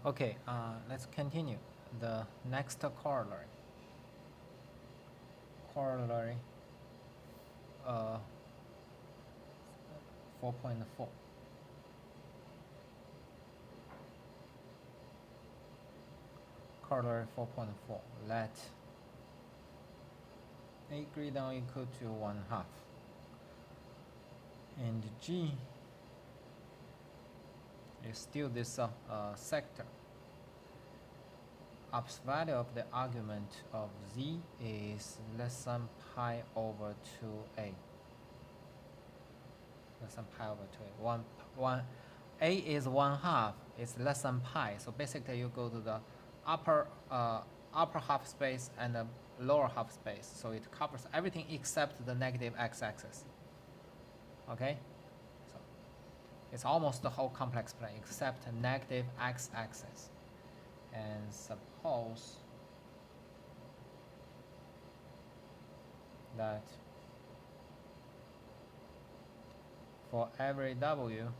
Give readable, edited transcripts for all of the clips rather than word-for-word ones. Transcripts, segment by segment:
Okay, let's continue the next corollary. Corollary 4.4. Corollary 4.4. Let A greater than or equal to 1/2 and G is still this sector. Ops value of the argument of Z is less than pi over 2a. Less than pi over 2a. A is 1/2. It's less than pi. So basically, you go to the upper half space and the lower half space. So it covers everything except the negative x-axis. Okay. So it's almost the whole complex plane except negative x-axis. And suppose that for every W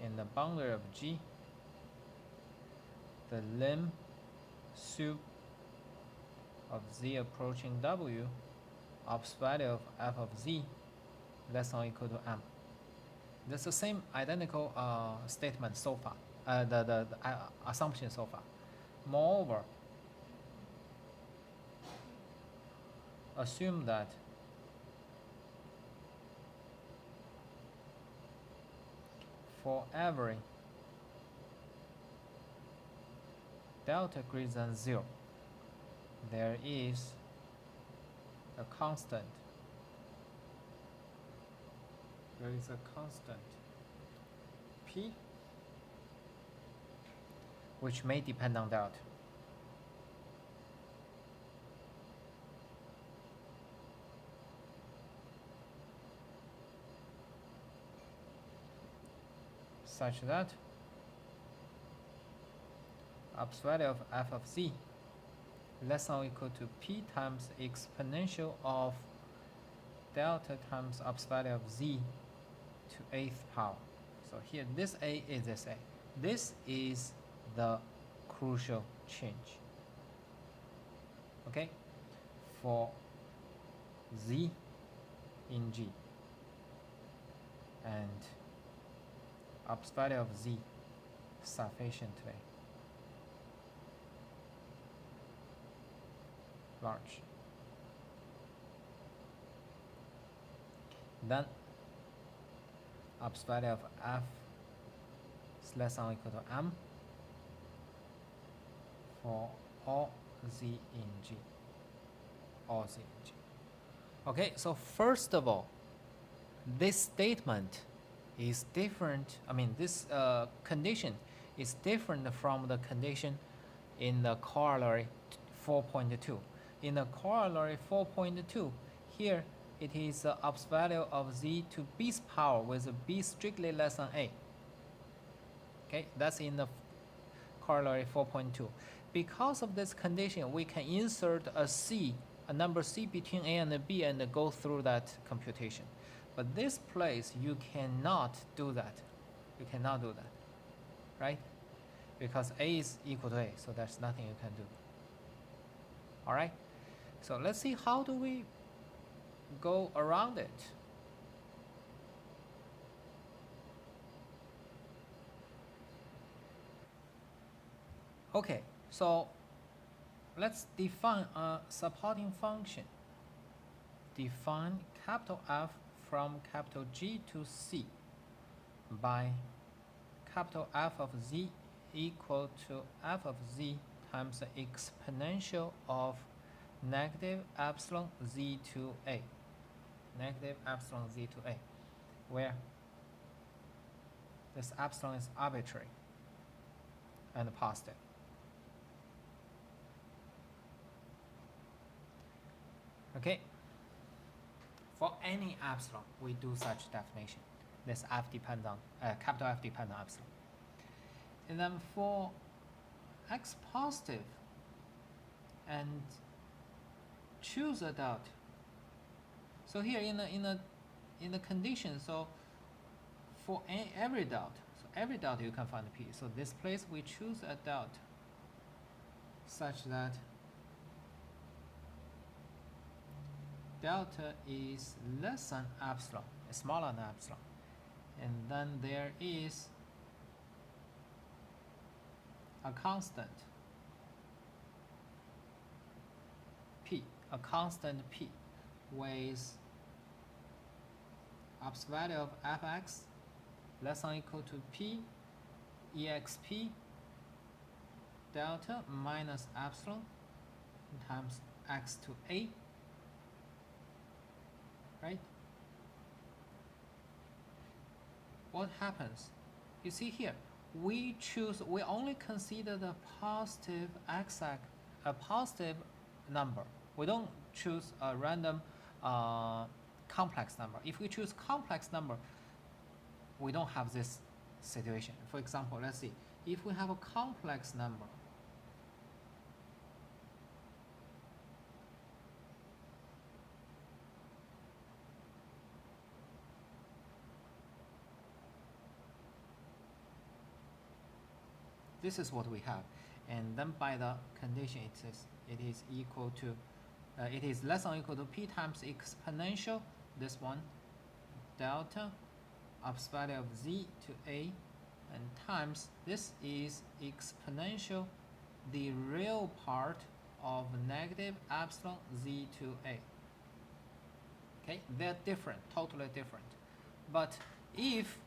in the boundary of G, the lim sup of Z approaching W, ops value of f of Z less than or equal to m. That's the same identical statement so far, the assumption so far. Moreover, assume that for every delta greater than 0, there is a constant. There is a constant P which may depend on delta. Such that ops value of f of Z less than or equal to P times exponential of delta times ops value of Z to 8th power. So here this A is this A. This is the crucial change. Okay? For Z in G and ops value of Z sufficiently large, then ops value of f is less than or equal to m for all Z in G. All Z in G. Okay, so first of all, this statement is different. I mean, this condition is different from the condition in the corollary 4.2. In the corollary 4.2, here it is the ops value of Z to B's power with B strictly less than A. Okay, that's in the corollary 4.2. Because of this condition, we can insert a number C between A and B and go through that computation. But this place, you cannot do that. You cannot do that, right? Because A is equal to A, so there's nothing you can do. All right? So let's see, how do we go around it? Okay, so let's define a supporting function. Define capital F from capital G to C by capital F of Z equal to f of Z times the exponential of negative epsilon Z to A. Negative epsilon Z to A, where this epsilon is arbitrary and positive. Okay, for any epsilon, we do such definition. This F depends on, capital F depends on epsilon. And then for x positive and choose a delta. So here in the condition, so for every delta, so every delta you can find p. So this place we choose a delta such that delta is less than epsilon, smaller than epsilon. And then there is a constant p, with ops value of fx less than or equal to p exp delta minus epsilon times x to a, right? What happens? You see here, we only consider the positive x-axis, a positive number. We don't choose a random complex number. If we choose complex number, we don't have this situation. For example, let's see, if we have a complex number, this is what we have, and then by the condition it is equal to it is less than or equal to p times exponential this one delta ops value of z to a, and times this is exponential the real part of negative epsilon z to a. Okay, they're different, totally different. But if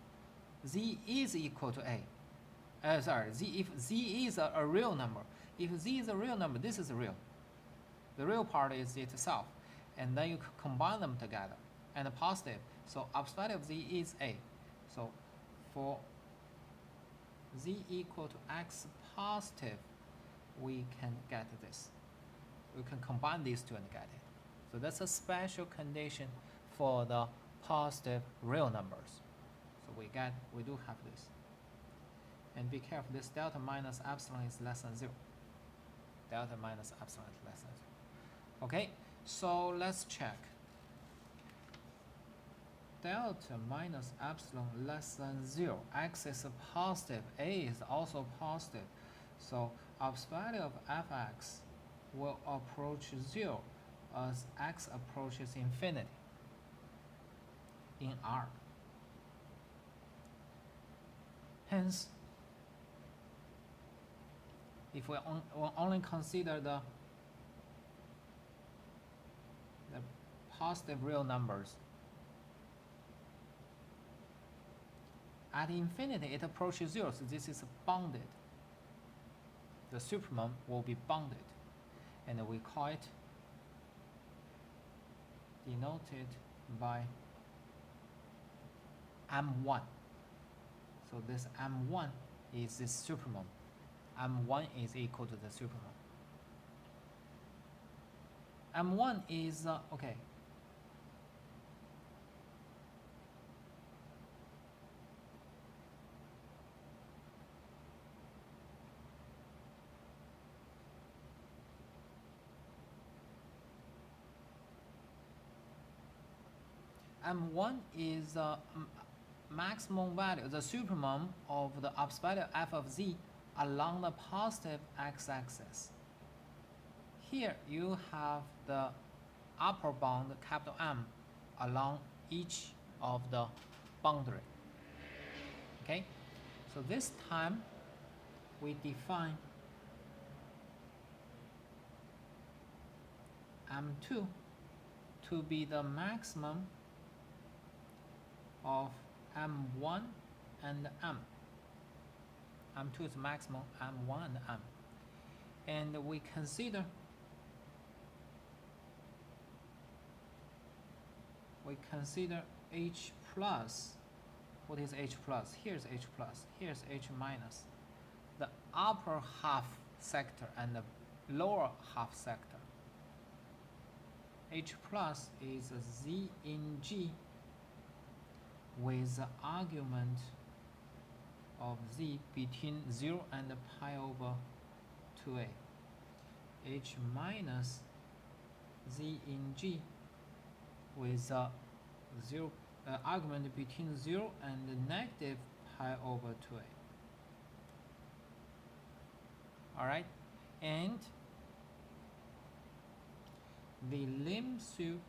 z is equal to a, if z is a real number, if z is a real number, this is real. The real part is itself, and then you combine them together, and a positive. So ops value of z is a. So for z equal to x positive, we can get this. We can combine these two and get it. So that's a special condition for the positive real numbers. So we do have this. And be careful, this delta minus epsilon is less than 0. Delta minus epsilon is less than 0. Okay, so let's check. Delta minus epsilon less than 0. X is positive, a is also positive. So ops value of fx will approach 0 as x approaches infinity in R. Hence, if we only consider the positive real numbers, at infinity it approaches 0, so this is bounded. The supremum will be bounded, and we call it denoted by M1. So this M1 is this supremum. M1 is equal to the supremum. M1 is, okay. M1 is the maximum value, the supremum of the ops value f of z along the positive x-axis. Here you have the upper bound, capital M, along each of the boundary. Okay, so this time we define M2 to be the maximum of M1 and M. M2 is maximum, M1 and M. And we consider H plus. What is H plus? Here's H plus, here's H minus. The upper half sector and the lower half sector. H plus is Z in G with the argument of Z between 0 and pi over 2a. H minus Z in G with a argument between 0 and negative pi over 2a. All right, and the lim sub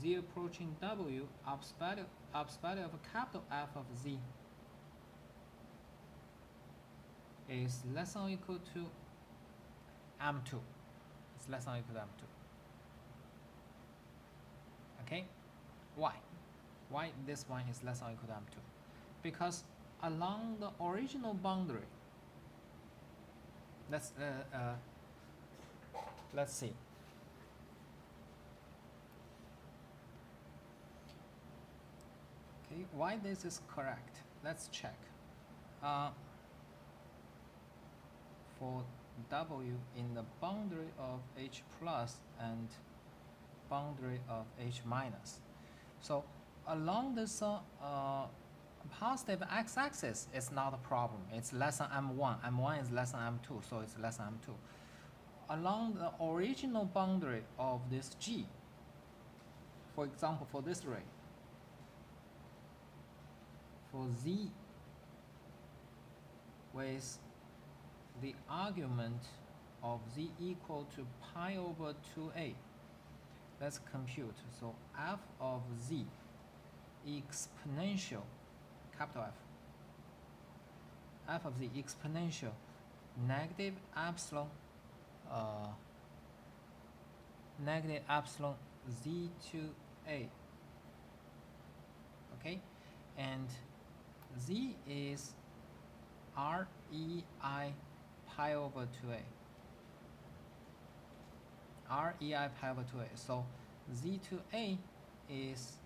z approaching w upper value of capital F of z is less than or equal to m2. It's less than or equal to m2. Okay, why? Why this one is less than or equal to m2? Because along the original boundary, let's see. Okay, why this is correct? Let's check. For w in the boundary of h plus and boundary of h minus. So along this positive x-axis, it's not a problem. It's less than m1. m1 is less than m2, so it's less than m2. Along the original boundary of this g, for example, for this ray, for z with the argument of z equal to pi over 2a, let's compute. So f of z exponential, capital F of z exponential negative epsilon z to a. Okay, and z is rei pi over 2a. Rei pi over 2a. So z to a is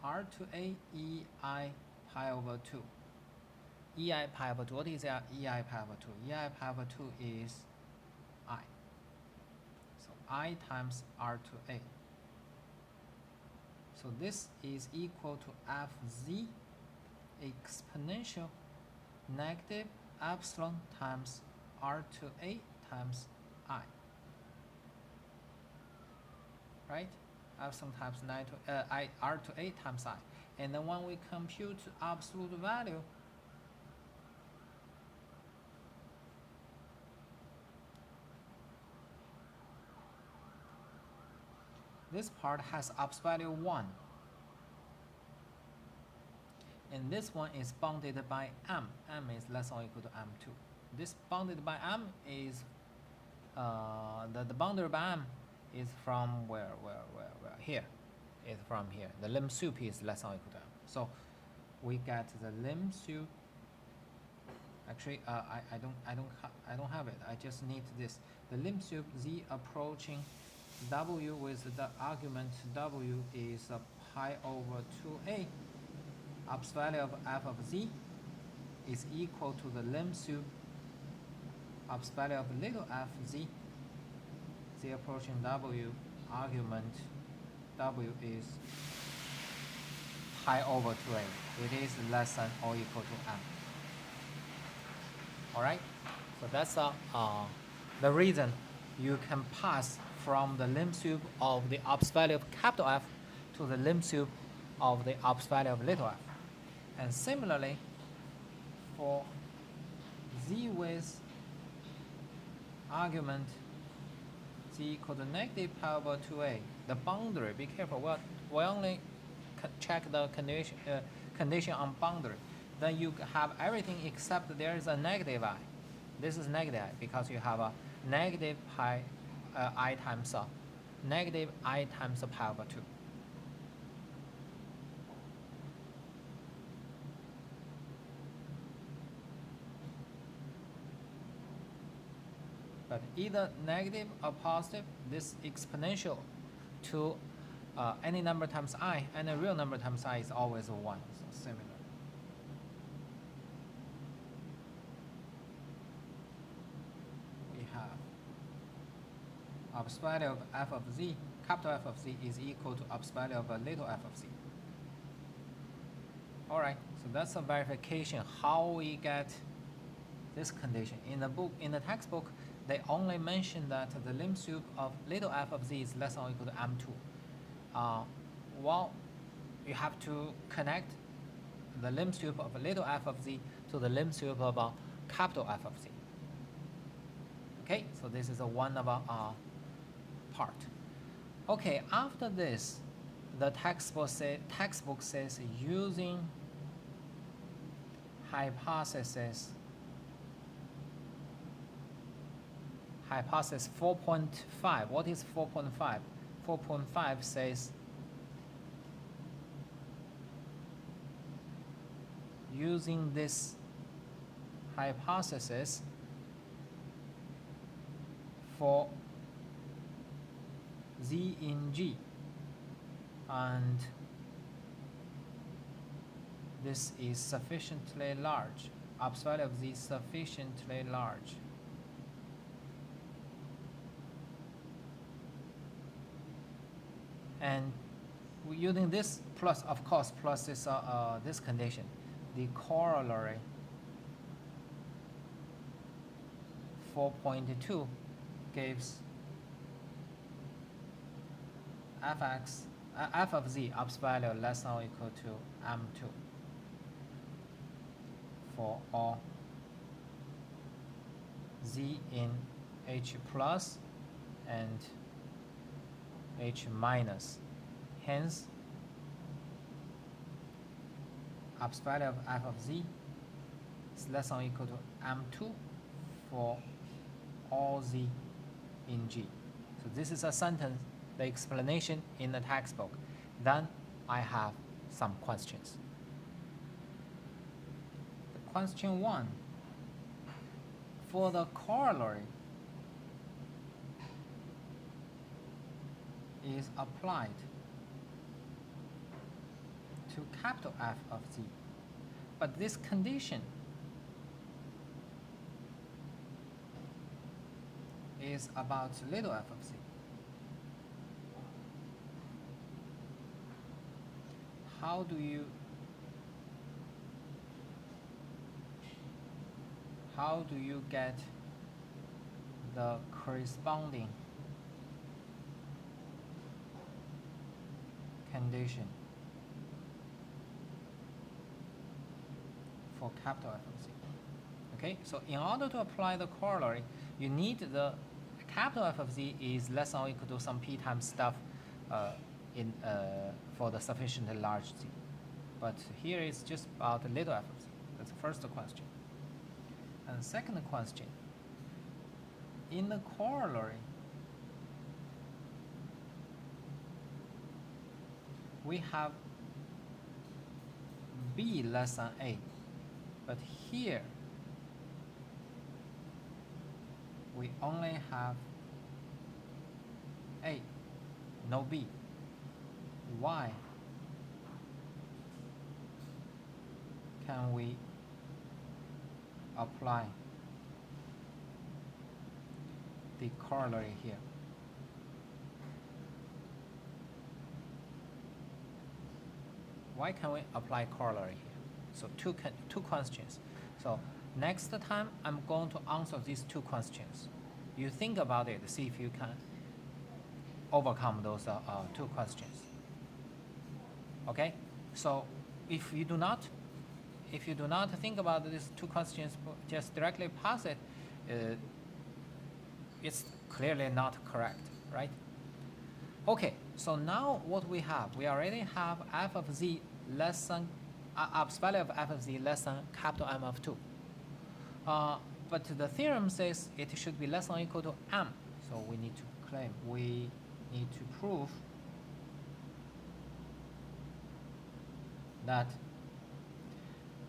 r to a ei pi over 2. Ei pi over 2. What is ei pi over 2? Ei pi over 2 is I. So I times r to a. So this is equal to fz exponential negative epsilon times r to a times I. Right? Epsilon times r to a times I. And then when we compute absolute value, this part has absolute value 1. And this one is bounded by m. M is less than or equal to m2. This bounded by m is, the boundary by m is from where? Here. Is from here. The lim sup is less than or equal to m. So we get the lim sup. Actually, I don't have it. I just need this. The lim sup z approaching w with the argument w is pi over 2a. Absolute value of f of z is equal to the lim sup absolute value of little f z. Z approaching w, argument w is pi over 2a. It is less than or equal to m. Alright? So that's the reason you can pass from the lim sup of the absolute value of capital F to the lim sup of the absolute value of little f. And similarly, for z with argument z equal to negative pi over 2a, the boundary, be careful, we only check the condition on boundary. Then you have everything except there is a negative I. This is negative I because you have a negative pi I times negative I times pi over 2. But either negative or positive, this exponential to any number times I and a real number times I is always 1. So similar. We have absolute value of f of z, capital F of z is equal to absolute value of a little f of z. Alright, so that's a verification how we get this condition. In the textbook, they only mention that the lim sup of little f of z is less than or equal to m2. Well, you have to connect the limit sweep of little f of z to the limit sweep of capital F of z. Okay, so this is a one of part. Okay, after this, the textbook says using hypothesis 4.5. What is 4.5? 4.5 says using this hypothesis for z in G, and this is sufficiently large, ops value of z is sufficiently large, and using this plus, of course, plus this this condition, the corollary 4.2 gives f of z ops value less than or equal to m2 for all z in H plus and H minus. Hence, ops value of f of z is less than or equal to m2 for all z in G. So this is a sentence, the explanation in the textbook. Then I have some questions. Question 1. For the corollary is applied to capital F of z, but this condition is about little f of z. How do you get the corresponding condition for capital F of z? Okay, so in order to apply the corollary, you need the capital F of z is less than or equal to some p times stuff for the sufficiently large z. But here it's just about little f of z. That's the first question. And second question, in the corollary, we have b less than a, but here we only have a, no b. Why can we apply the corollary here? Why can we apply corollary here? So two questions. So next time I'm going to answer these two questions. You think about it, see if you can overcome those two questions. Okay? So if you do not think about these two questions, just directly pass it, it's clearly not correct, right? Okay, so now what we have, we already have f of z less than, ops value of f of z less than capital M of 2. But the theorem says it should be less than or equal to m. So we need to prove that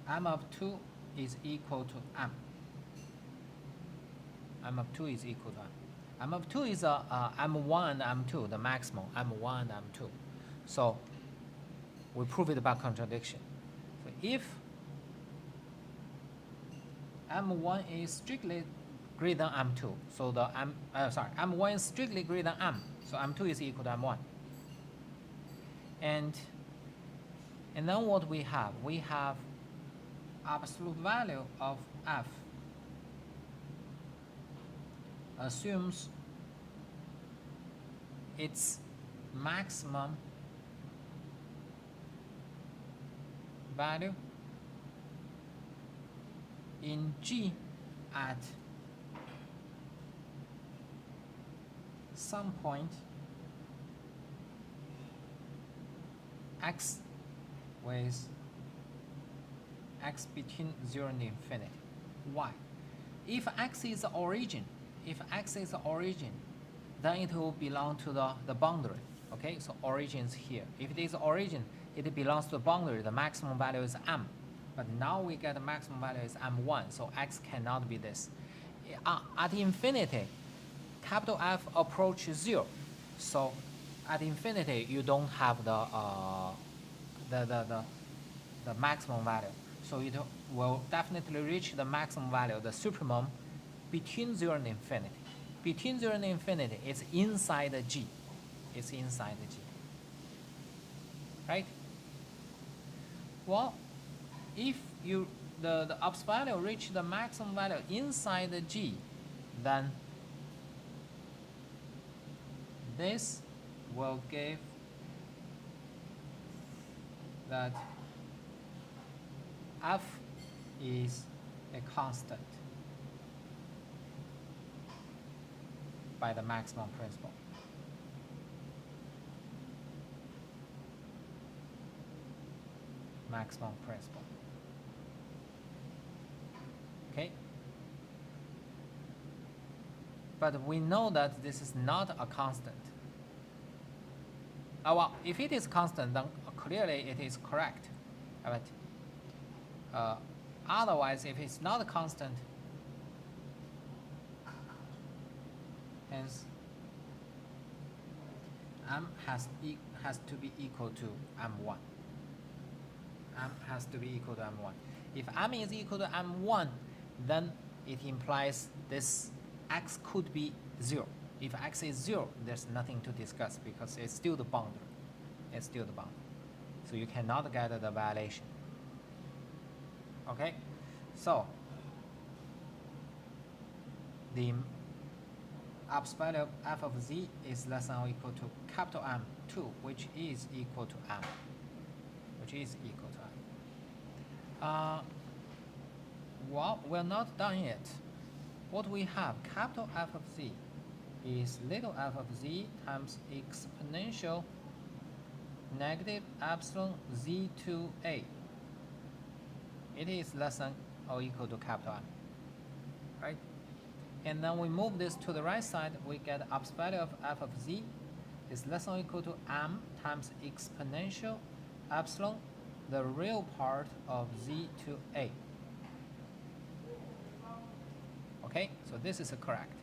m of 2 is equal to m. M of 2 is equal to m. M of 2 is m1 and m2, the maximum, m1 and m2. So we prove it by contradiction. So if m1 is strictly greater than m2, so the m1 is strictly greater than m, so m2 is equal to m1. And then what we have? We have absolute value of f assumes its maximum value in G at some point x with x between 0 and infinity. Why? If x is the origin, then it will belong to the boundary. Okay, so origin is here. If it is origin, it belongs to the boundary. The maximum value is m. But now we get the maximum value is m1, so x cannot be this. At infinity, capital F approaches 0. So at infinity, you don't have the maximum value. So it will definitely reach the maximum value, the supremum, between 0 and infinity. Between 0 and infinity, it's inside the G. It's inside the G. Right? Well, if the ups value reach the maximum value inside the G, then this will give that F is a constant by the maximum principle. Maximum principle. Okay? But we know that this is not a constant. Well, if it is constant, then clearly it is correct. But otherwise, if it's not a constant, hence m has to be equal to m1. M has to be equal to m1. If m is equal to m1, then it implies this x could be 0. If x is 0, there's nothing to discuss because it's still the boundary. It's still the boundary. So you cannot get the violation. Okay? So the ups value of f of z is less than or equal to capital M2, which is equal to m. Which is equal to m. Well, we're not done yet. What we have, capital F of z is little f of z times exponential negative epsilon z to a. It is less than or equal to capital M, right? And then we move this to the right side, we get ups value of f of z is less than or equal to m times exponential epsilon, the real part of z to a. Okay, so this is correct.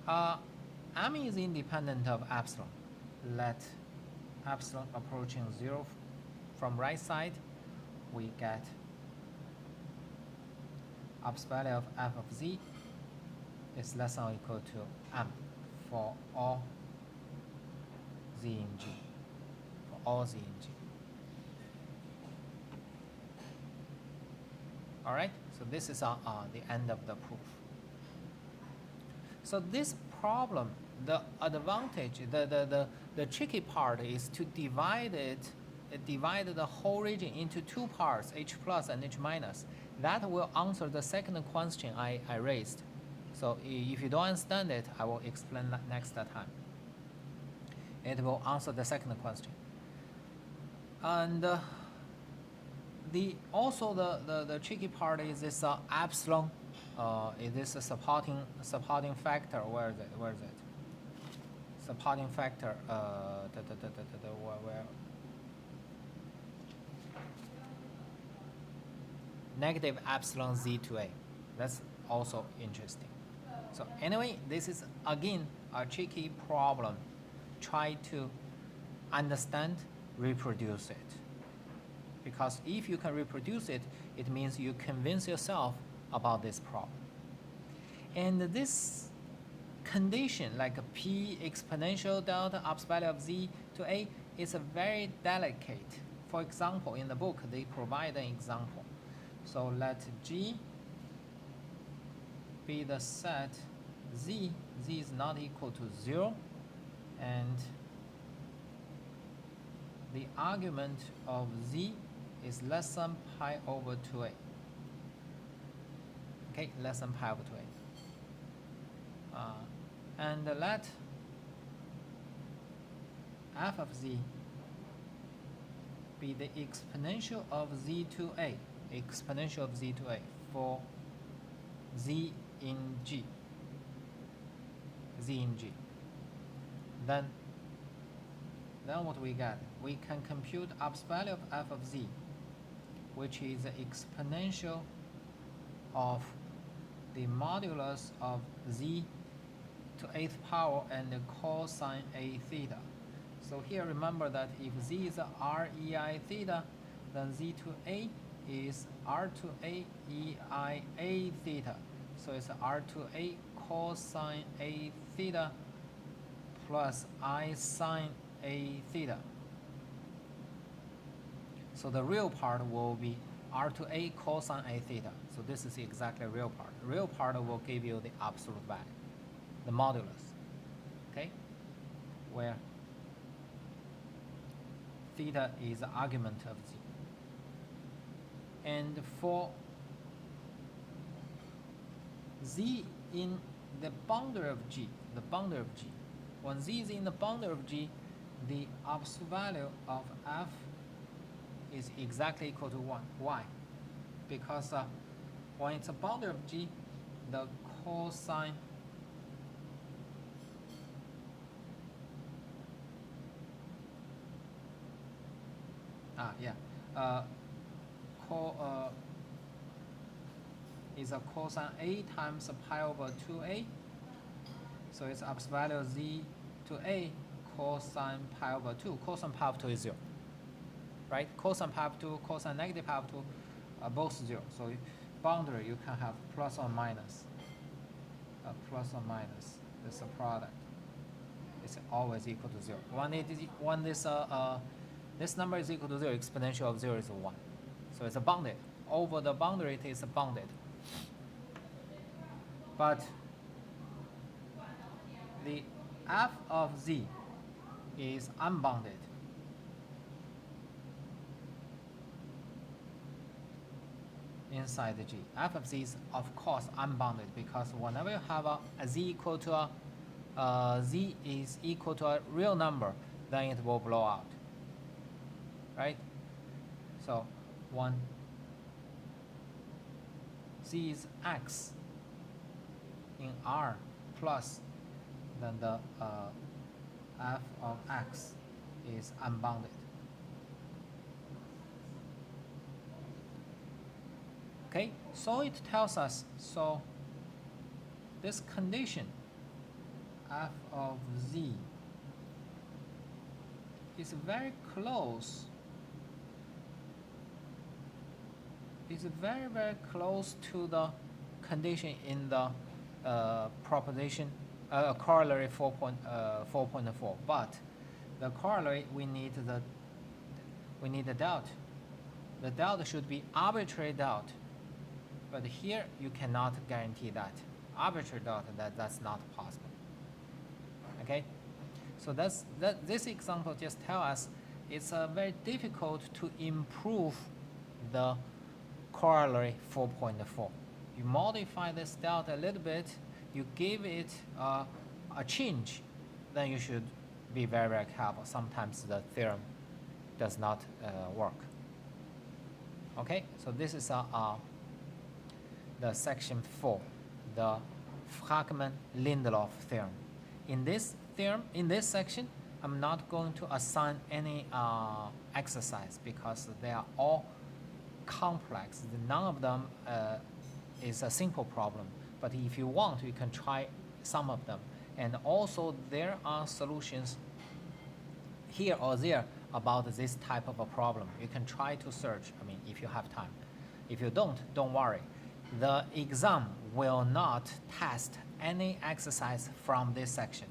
M is independent of epsilon. Let epsilon approaching 0 from right side, we get ups value of f of z is less than or equal to m for all z in G. For all z in G. All right, so this is the end of the proof. So this problem, the advantage, the tricky part is to divide the whole region into two parts, H plus and H minus. That will answer the second question I raised. So if you don't understand it, I will explain that next time. It will answer the second question. And also the tricky part is this epsilon. It is a supporting factor. Where is it? Supporting factor. Where? Negative epsilon z to a. That's also interesting. So anyway, this is again a tricky problem. Try to understand, reproduce it. Because if you can reproduce it, it means you convince yourself about this problem. And this condition, like a p exponential delta ups value of z to a, is a very delicate. For example, in the book, they provide an example. So let G be the set z is not equal to 0, and the argument of z is less than pi over 2a. okay, less than pi over 2a. And let f of z be the exponential of z to a, exponential of z to a for z in G, z in G. Then what we get? We can compute Up's value of f of z, which is the exponential of the modulus of z to 8th power and the cosine a theta. So here remember that if z is rei theta, then z to a is r to a ei a theta. So it's r to a cosine a theta plus I sine a theta. So the real part will be r to a cosine a theta. So this is exactly the real part. The real part will give you the absolute value, the modulus, okay? Where theta is the argument of z. And for z in the boundary of G, when z is in the boundary of G, the absolute value of f is exactly equal to 1. Why? Because when it's a boundary of G, the cosine is a cosine a times pi over 2a. So its absolute value z to a cosine pi over 2. Cosine pi over 2 is 0. Right? Cosine pi over 2, cosine negative pi over 2 are both 0. So boundary you can have plus or minus. Plus or minus. This is a product. It's always equal to 0. When this number is equal to 0, exponential of 0 is 1. So it's a bounded. Over the boundary it is bounded. But the f of z is unbounded. Inside the G. F of z is of course unbounded because whenever you have a z equal to z is equal to a real number, then it will blow out. Right? So when z is x in R plus, then the f of x is unbounded. Okay, so it tells us, so this condition f of z is very close. It's very, very close to the condition in the proposition corollary 4.4. But the corollary we need the delta. The delta should be arbitrary delta. But here you cannot guarantee that. Arbitrary delta, that's not possible. Okay? So this example just tells us it's very difficult to improve the corollary 4.4. You modify this delta a little bit, you give it a change, then you should be very, very careful. Sometimes the theorem does not work. Okay, so this is the section 4, the Fragment-Lindelof theorem. In this theorem, in this section, I'm not going to assign any exercise because they are all complex. None of them is a simple problem. But if you want, you can try some of them. And also, there are solutions here or there about this type of a problem. You can try to search, if you have time. If you don't worry. The exam will not test any exercise from this section,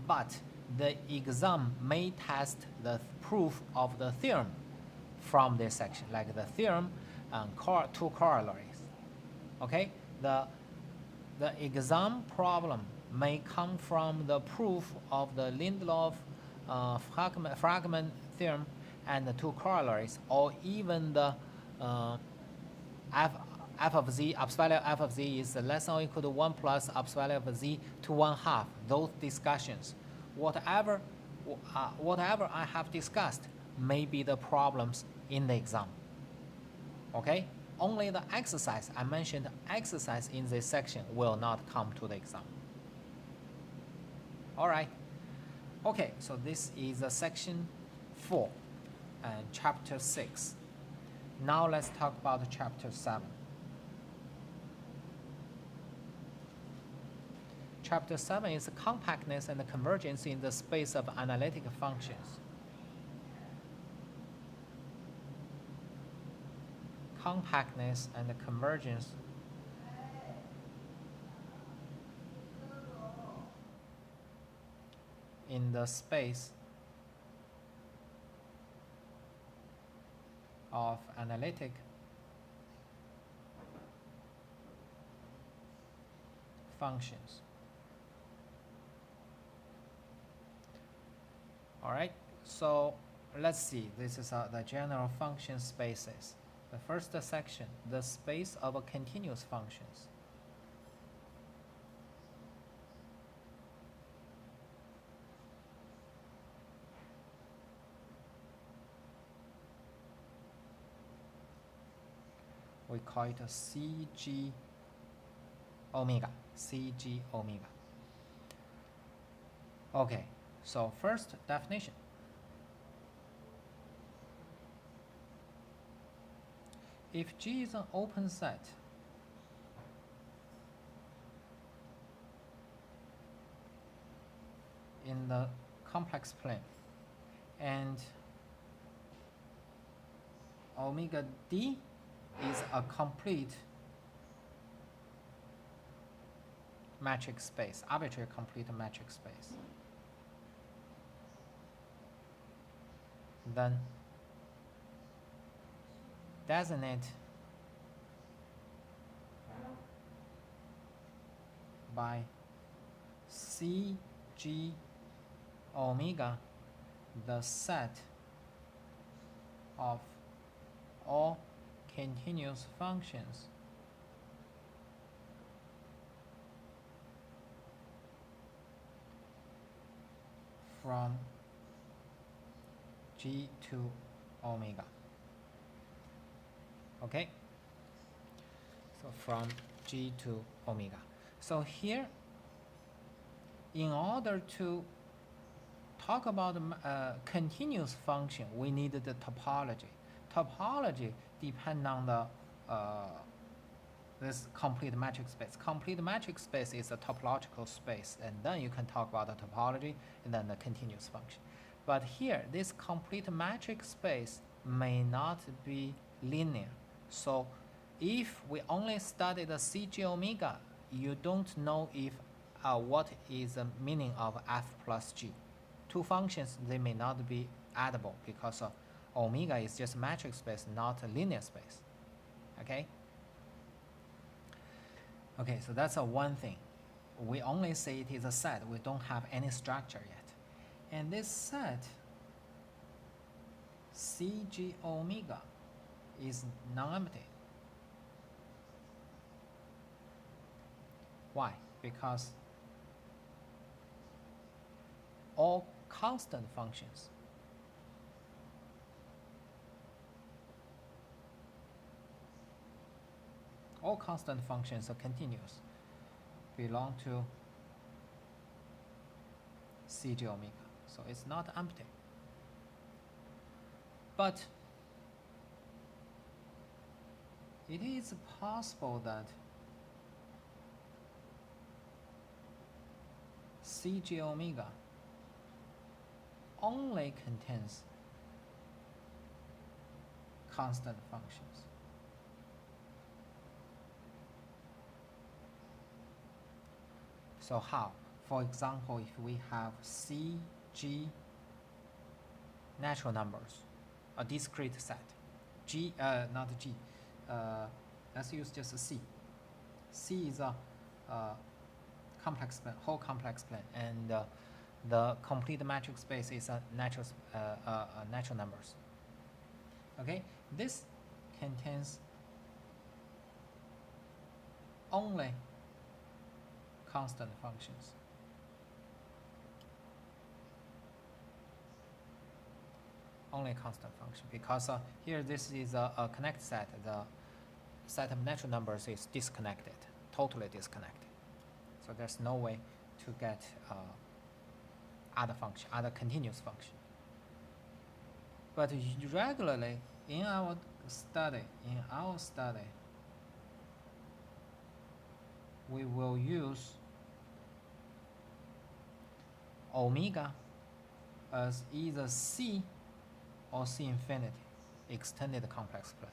but the exam may test the proof of the theorem from this section, like the theorem and two corollaries. Okay, the exam problem may come from the proof of the Lindelof fragment theorem and the two corollaries, or even the f of z, absolute value f of z is less than or equal to 1 plus absolute value of z to 1/2. Those discussions, whatever I have discussed may be the problems in the exam. Okay? Only the exercise, I mentioned exercise in this section will not come to the exam. All right. Okay, so this is section 4 and chapter 6. Now let's talk about chapter 7. Chapter 7 is compactness and convergence in the space of analytic functions. Compactness and convergence in the space of analytic functions. All right, so let's see. This is the general function spaces. The first section, the space of continuous functions. We call it a CG omega, CG omega. Okay, so first definition. If G is an open set, in the complex plane, and omega D is a complete metric space, arbitrary complete metric space, then designate by CG omega the set of all continuous functions from G to omega. Okay, so from G to omega. So here, in order to talk about continuous function, we need the topology. Topology depends on the this complete metric space. Complete metric space is a topological space, and then you can talk about the topology and then the continuous function. But here, this complete metric space may not be linear. So if we only study the CG omega, you don't know if what is the meaning of f plus g. Two functions, they may not be addable because omega is just metric space, not a linear space. Okay? Okay, so that's one thing. We only say it is a set. We don't have any structure yet. And this set, CG omega, is non-empty. Why? Because all constant functions are continuous, belong to CG omega. So it's not empty. But it is possible that CG omega only contains constant functions. So how? For example, if we have CG natural numbers, a discrete set, G, not G, let's use just C. C is a complex plane, whole complex plane, and the complete metric space is a natural numbers. Okay, this contains only constant functions. Only constant function, because here this is a connect set. The set of natural numbers is disconnected, totally disconnected. So there's no way to get other function, other continuous function. But regularly in our study, we will use omega as either C or C infinity, extended complex plan.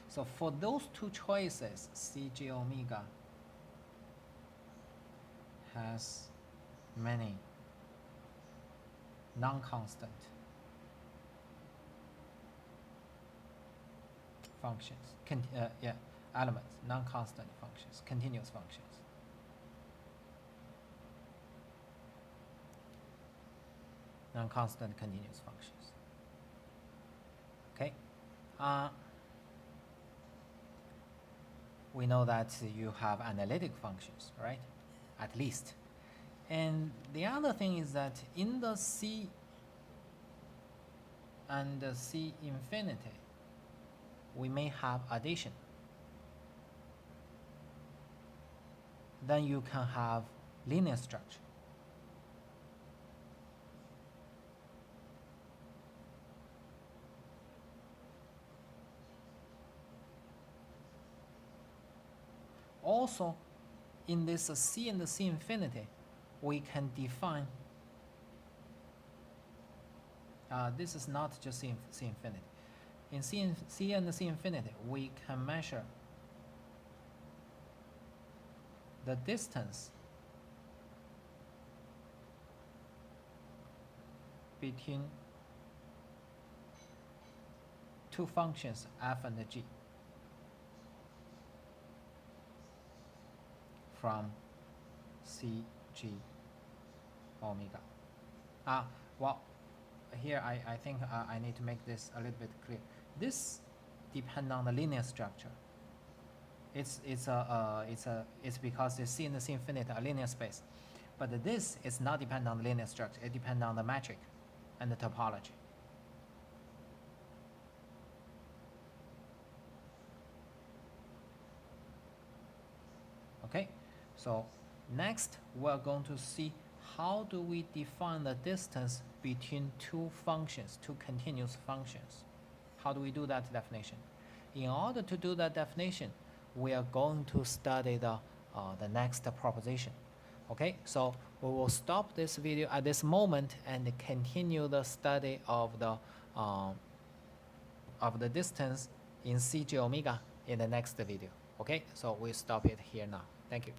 So for those two choices, Cj omega has many non-constant functions, elements, non-constant functions, continuous functions. Non-constant continuous functions. Okay. We know that you have analytic functions, right? At least. And the other thing is that in the C and the C infinity, we may have addition. Then you can have linear structure. Also, in this C and the C infinity, we can define, this is not just C infinity. In C and the C infinity, we can measure the distance between two functions f and g from C, G, omega. Well, here I think I need to make this a little bit clear. This depends on the linear structure. It's because the C and the C infinity are linear space, but this is not dependent on the linear structure. It depends on the metric and the topology. Okay, so next we're going to see how do we define the distance between two functions, two continuous functions. How do we do that definition? In order to do that definition, we are going to study the next proposition. Okay, so we will stop this video at this moment and continue the study of the distance in Cj omega in the next video. Okay, so we stop it here now. Thank you.